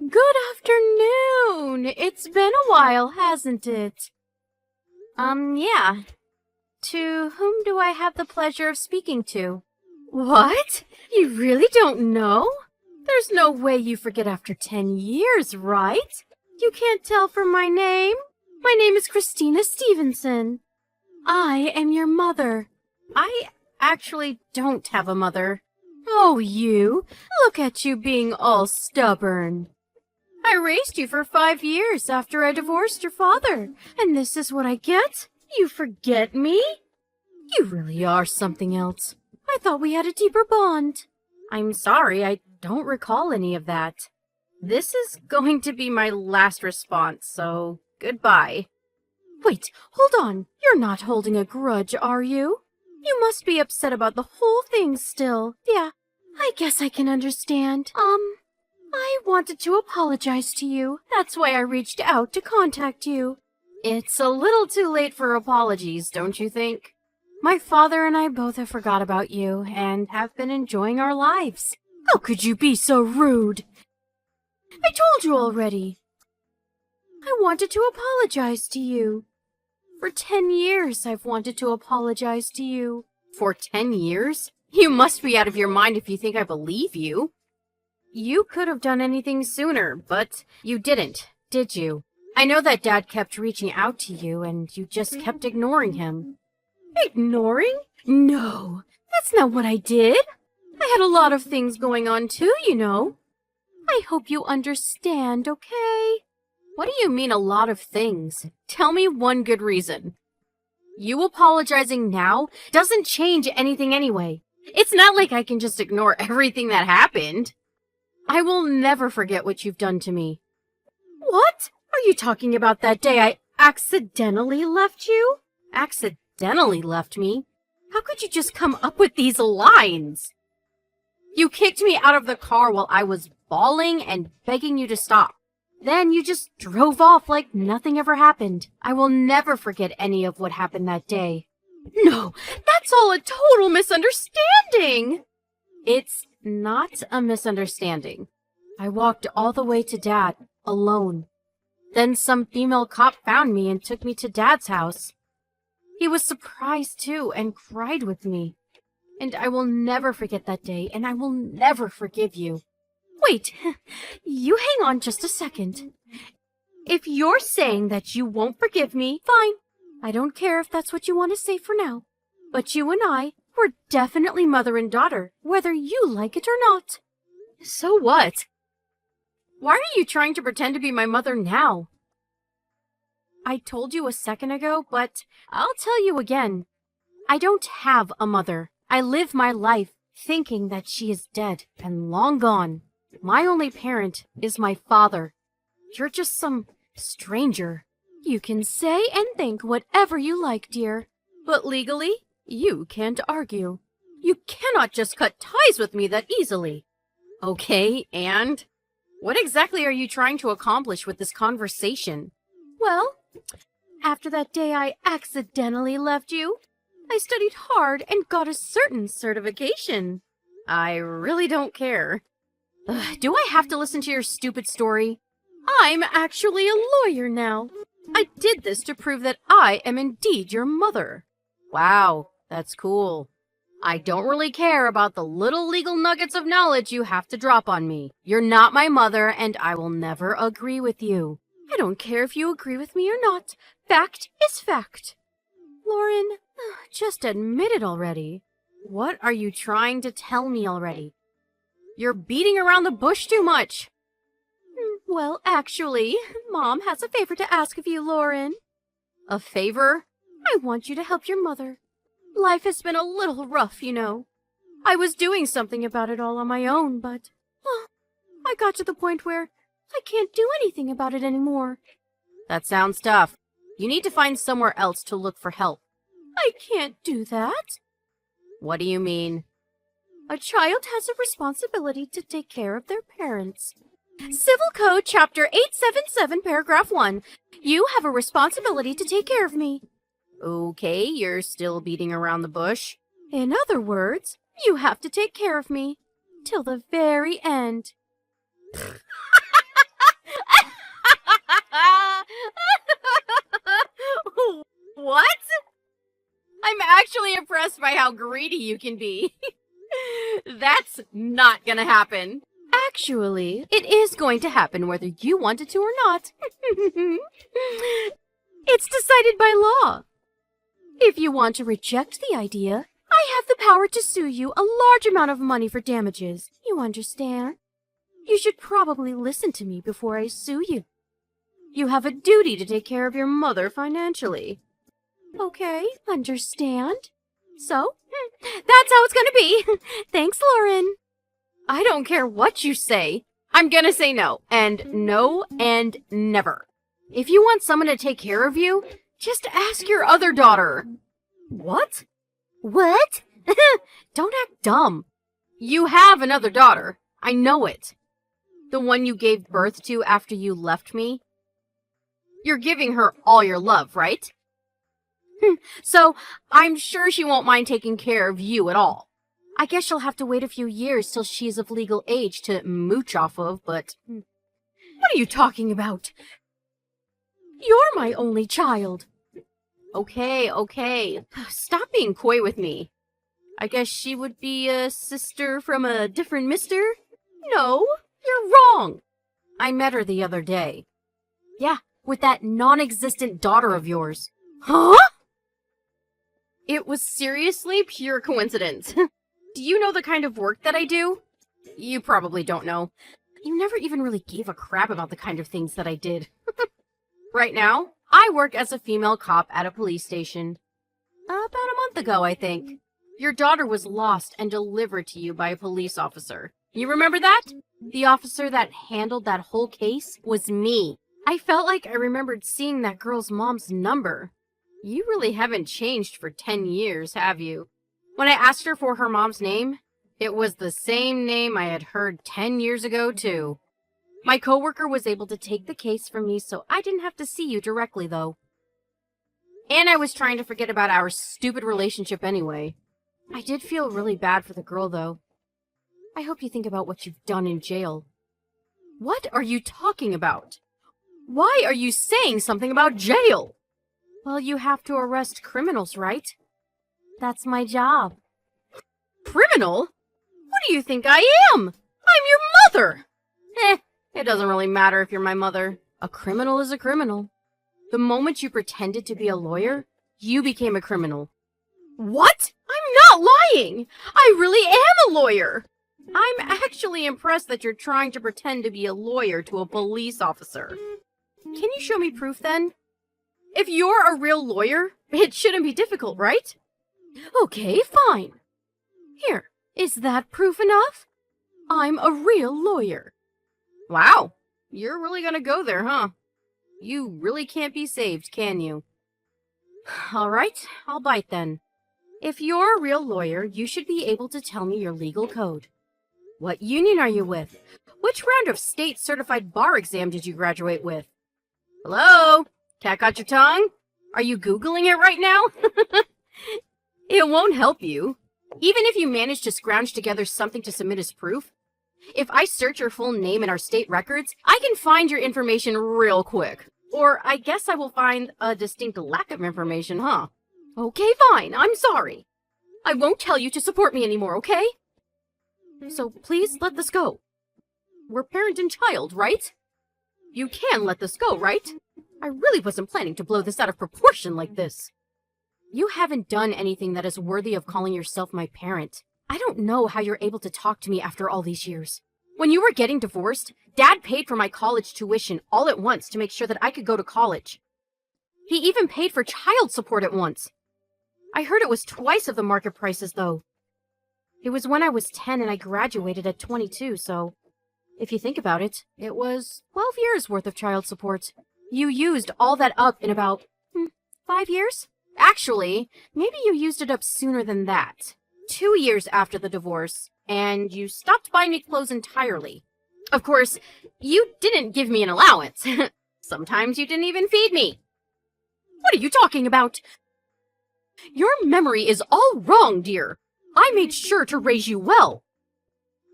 Good afternoon. It's been a while, hasn't it? Yeah. To whom do I have the pleasure of speaking to? What? You really don't know? There's no way you forget after 10 years, right? You can't tell from my name? My name is Christina Stevenson. I am your mother. I actually don't have a mother. Oh, you. Look at you being all stubborn. I raised you for 5 years after I divorced your father, and this is what I get? You forget me? You really are something else. I thought we had a deeper bond. I'm sorry, I don't recall any of that. This is going to be my last response, so goodbye. Wait, hold on. You're not holding a grudge, are you? You must be upset about the whole thing still. Yeah, I guess I can understand. I wanted to apologize to you. That's why I reached out to contact you. It's a little too late for apologies, don't you think? My father and I both have forgot about you and have been enjoying our lives. How could you be so rude? I told you already. I wanted to apologize to you. For 10 years, I've wanted to apologize to you. For 10 years? You must be out of your mind if you think I believe you. You could have done anything sooner, but you didn't, did you? I know that Dad kept reaching out to you, and you just kept ignoring him. Ignoring? No, that's not what I did. I had a lot of things going on too, you know. I hope you understand, okay? What do you mean a lot of things? Tell me one good reason. You apologizing now doesn't change anything anyway. It's not like I can just ignore everything that happened. I will never forget what you've done to me. What? Are you talking about that day I accidentally left you? Accidentally left me? How could you just come up with these lines? You kicked me out of the car while I was bawling and begging you to stop. Then you just drove off like nothing ever happened. I will never forget any of what happened that day. No, that's all a total misunderstanding. It's not a misunderstanding. I walked all the way to Dad, alone. Then some female cop found me and took me to Dad's house. He was surprised too and cried with me. And I will never forget that day, and I will never forgive you. Wait, you hang on just a second. If you're saying that you won't forgive me, fine. I don't care if that's what you want to say for now. But you and I, we're definitely mother and daughter, whether you like it or not. So what? Why are you trying to pretend to be my mother now? I told you a second ago, but I'll tell you again. I don't have a mother. I live my life thinking that she is dead and long gone. My only parent is my father. You're just some stranger. You can say and think whatever you like, dear. But legally, you can't argue. You cannot just cut ties with me that easily. Okay, and? What exactly are you trying to accomplish with this conversation? Well, after that day I accidentally left you, I studied hard and got a certain certification. I really don't care. Do I have to listen to your stupid story? I'm actually a lawyer now. I did this to prove that I am indeed your mother. Wow, that's cool. I don't really care about the little legal nuggets of knowledge you have to drop on me. You're not my mother, and I will never agree with you. I don't care if you agree with me or not. Fact is fact. Lauren, just admit it already. What are you trying to tell me already? You're beating around the bush too much. Well, actually, Mom has a favor to ask of you, Lauren. A favor? I want you to help your mother. Life has been a little rough, you know. I was doing something about it all on my own, but I got to the point where I can't do anything about it anymore. That sounds tough. You need to find somewhere else to look for help. I can't do that. What do you mean? A child has a responsibility to take care of their parents. Civil Code Chapter 877, Paragraph 1. You have a responsibility to take care of me. Okay, you're still beating around the bush. In other words, you have to take care of me. Till the very end. impressed by how greedy you can be. That's not gonna happen. Actually, it is going to happen whether you want it to or not. It's decided by law. If you want to reject the idea, I have the power to sue you a large amount of money for damages. You understand? You should probably listen to me before I sue you. You have a duty to take care of your mother financially. Okay, understand? So, that's how it's gonna be. Thanks, Lauren. I don't care what you say. I'm gonna say no, and never. If you want someone to take care of you, just ask your other daughter. What? What? Don't act dumb. You have another daughter. I know it. The one you gave birth to after you left me. You're giving her all your love, right? So, I'm sure she won't mind taking care of you at all. I guess she'll have to wait a few years till she's of legal age to mooch off of, but... What are you talking about? You're my only child. Okay. Stop being coy with me. I guess she would be a sister from a different mister? No, you're wrong. I met her the other day. Yeah, with that non-existent daughter of yours. Huh? It was seriously pure coincidence. Do you know the kind of work that I do? You probably don't know. You never even really gave a crap about the kind of things that I did. Right now, I work as a female cop at a police station. About a month ago, I think. Your daughter was lost and delivered to you by a police officer. You remember that? The officer that handled that whole case was me. I felt like I remembered seeing that girl's mom's number. You really haven't changed for 10 years, have you? When I asked her for her mom's name, it was the same name I had heard 10 years ago, too. My coworker was able to take the case from me, so I didn't have to see you directly, though. And I was trying to forget about our stupid relationship anyway. I did feel really bad for the girl, though. I hope you think about what you've done in jail. What are you talking about? Why are you saying something about jail? Well, you have to arrest criminals, right? That's my job. Criminal? What do you think I am? I'm your mother! It doesn't really matter if you're my mother. A criminal is a criminal. The moment you pretended to be a lawyer, you became a criminal. What? I'm not lying! I really am a lawyer! I'm actually impressed that you're trying to pretend to be a lawyer to a police officer. Can you show me proof, then? If you're a real lawyer, it shouldn't be difficult, right? Okay, fine. Here, is that proof enough? I'm a real lawyer. Wow, you're really gonna go there, huh? You really can't be saved, can you? All right, I'll bite then. If you're a real lawyer, you should be able to tell me your legal code. What union are you with? Which round of state-certified bar exam did you graduate with? Hello? Cat got your tongue? Are you Googling it right now? It won't help you. Even if you manage to scrounge together something to submit as proof, if I search your full name in our state records, I can find your information real quick. Or I guess I will find a distinct lack of information, huh? Okay, fine. I'm sorry. I won't tell you to support me anymore, okay? So please let this go. We're parent and child, right? You can let this go, right? I really wasn't planning to blow this out of proportion like this. You haven't done anything that is worthy of calling yourself my parent. I don't know how you're able to talk to me after all these years. When you were getting divorced, Dad paid for my college tuition all at once to make sure that I could go to college. He even paid for child support at once. I heard it was twice of the market prices, though. It was when I was 10 and I graduated at 22, so... If you think about it, it was 12 years worth of child support. You used all that up in about 5 years? Actually, maybe you used it up sooner than that. 2 years after the divorce, and you stopped buying me clothes entirely. Of course, you didn't give me an allowance. Sometimes you didn't even feed me. What are you talking about? Your memory is all wrong, dear. I made sure to raise you well.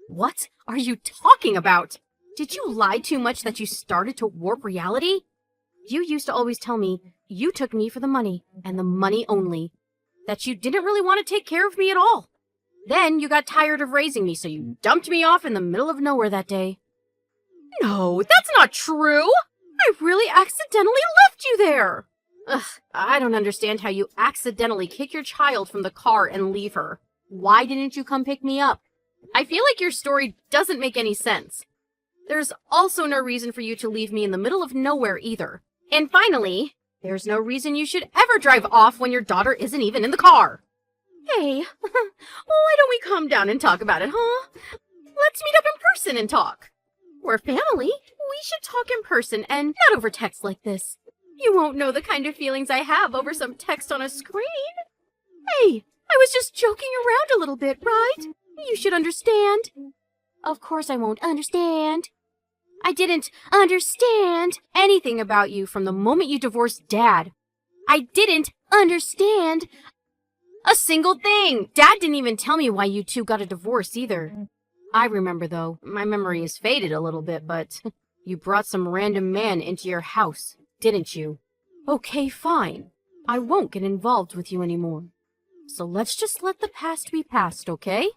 What are you talking about? Did you lie too much that you started to warp reality? You used to always tell me you took me for the money, and the money only. that you didn't really want to take care of me at all. Then you got tired of raising me, so you dumped me off in the middle of nowhere that day. No, that's not true! I really accidentally left you there! Ugh, I don't understand how you accidentally kick your child from the car and leave her. Why didn't you come pick me up? I feel like your story doesn't make any sense. There's also no reason for you to leave me in the middle of nowhere either. And finally, there's no reason you should ever drive off when your daughter isn't even in the car. Hey, why don't we calm down and talk about it, huh? Let's meet up in person and talk. We're family. We should talk in person and not over text like this. You won't know the kind of feelings I have over some text on a screen. Hey, I was just joking around a little bit, right? You should understand. Of course I won't understand. I didn't understand anything about you from the moment you divorced Dad. I didn't understand a single thing. Dad didn't even tell me why you two got a divorce either. I remember, though. My memory is faded a little bit, but you brought some random man into your house, didn't you? Okay, fine. I won't get involved with you anymore. So let's just let the past be past, okay?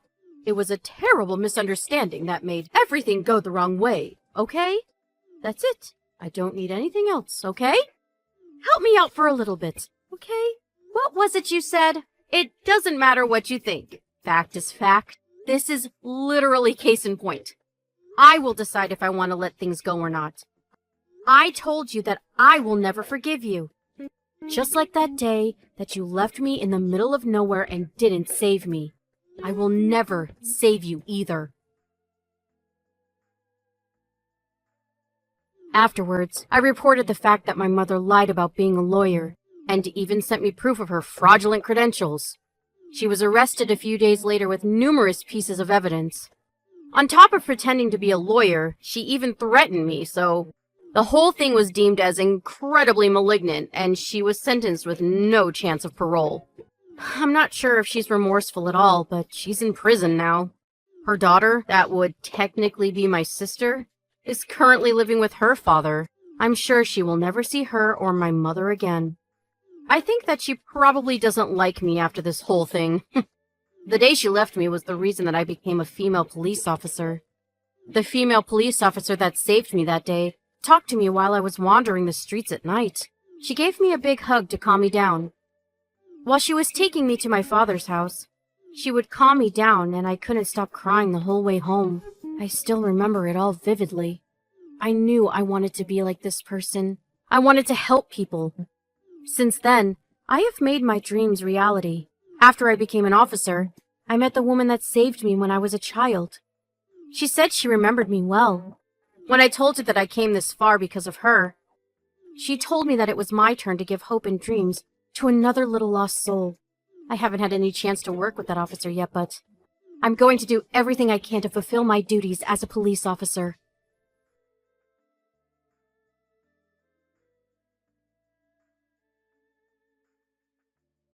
It was a terrible misunderstanding that made everything go the wrong way, okay? That's it. I don't need anything else, okay? Help me out for a little bit, okay? What was it you said? It doesn't matter what you think. Fact is fact. This is literally case in point. I will decide if I want to let things go or not. I told you that I will never forgive you. Just like that day that you left me in the middle of nowhere and didn't save me. I will never save you either. Afterwards, I reported the fact that my mother lied about being a lawyer, and even sent me proof of her fraudulent credentials. She was arrested a few days later with numerous pieces of evidence. On top of pretending to be a lawyer, she even threatened me, so the whole thing was deemed as incredibly malignant, and she was sentenced with no chance of parole. I'm not sure if she's remorseful at all, but she's in prison now. Her daughter, that would technically be my sister, is currently living with her father. I'm sure she will never see her or my mother again. I think that she probably doesn't like me after this whole thing. The day she left me was the reason that I became a female police officer. The female police officer that saved me that day talked to me while I was wandering the streets at night. She gave me a big hug to calm me down. While she was taking me to my father's house, she would calm me down and I couldn't stop crying the whole way home. I still remember it all vividly. I knew I wanted to be like this person. I wanted to help people. Since then, I have made my dreams reality. After I became an officer, I met the woman that saved me when I was a child. She said she remembered me well. When I told her that I came this far because of her, she told me that it was my turn to give hope and dreams to another little lost soul. I haven't had any chance to work with that officer yet, but I'm going to do everything I can to fulfill my duties as a police officer.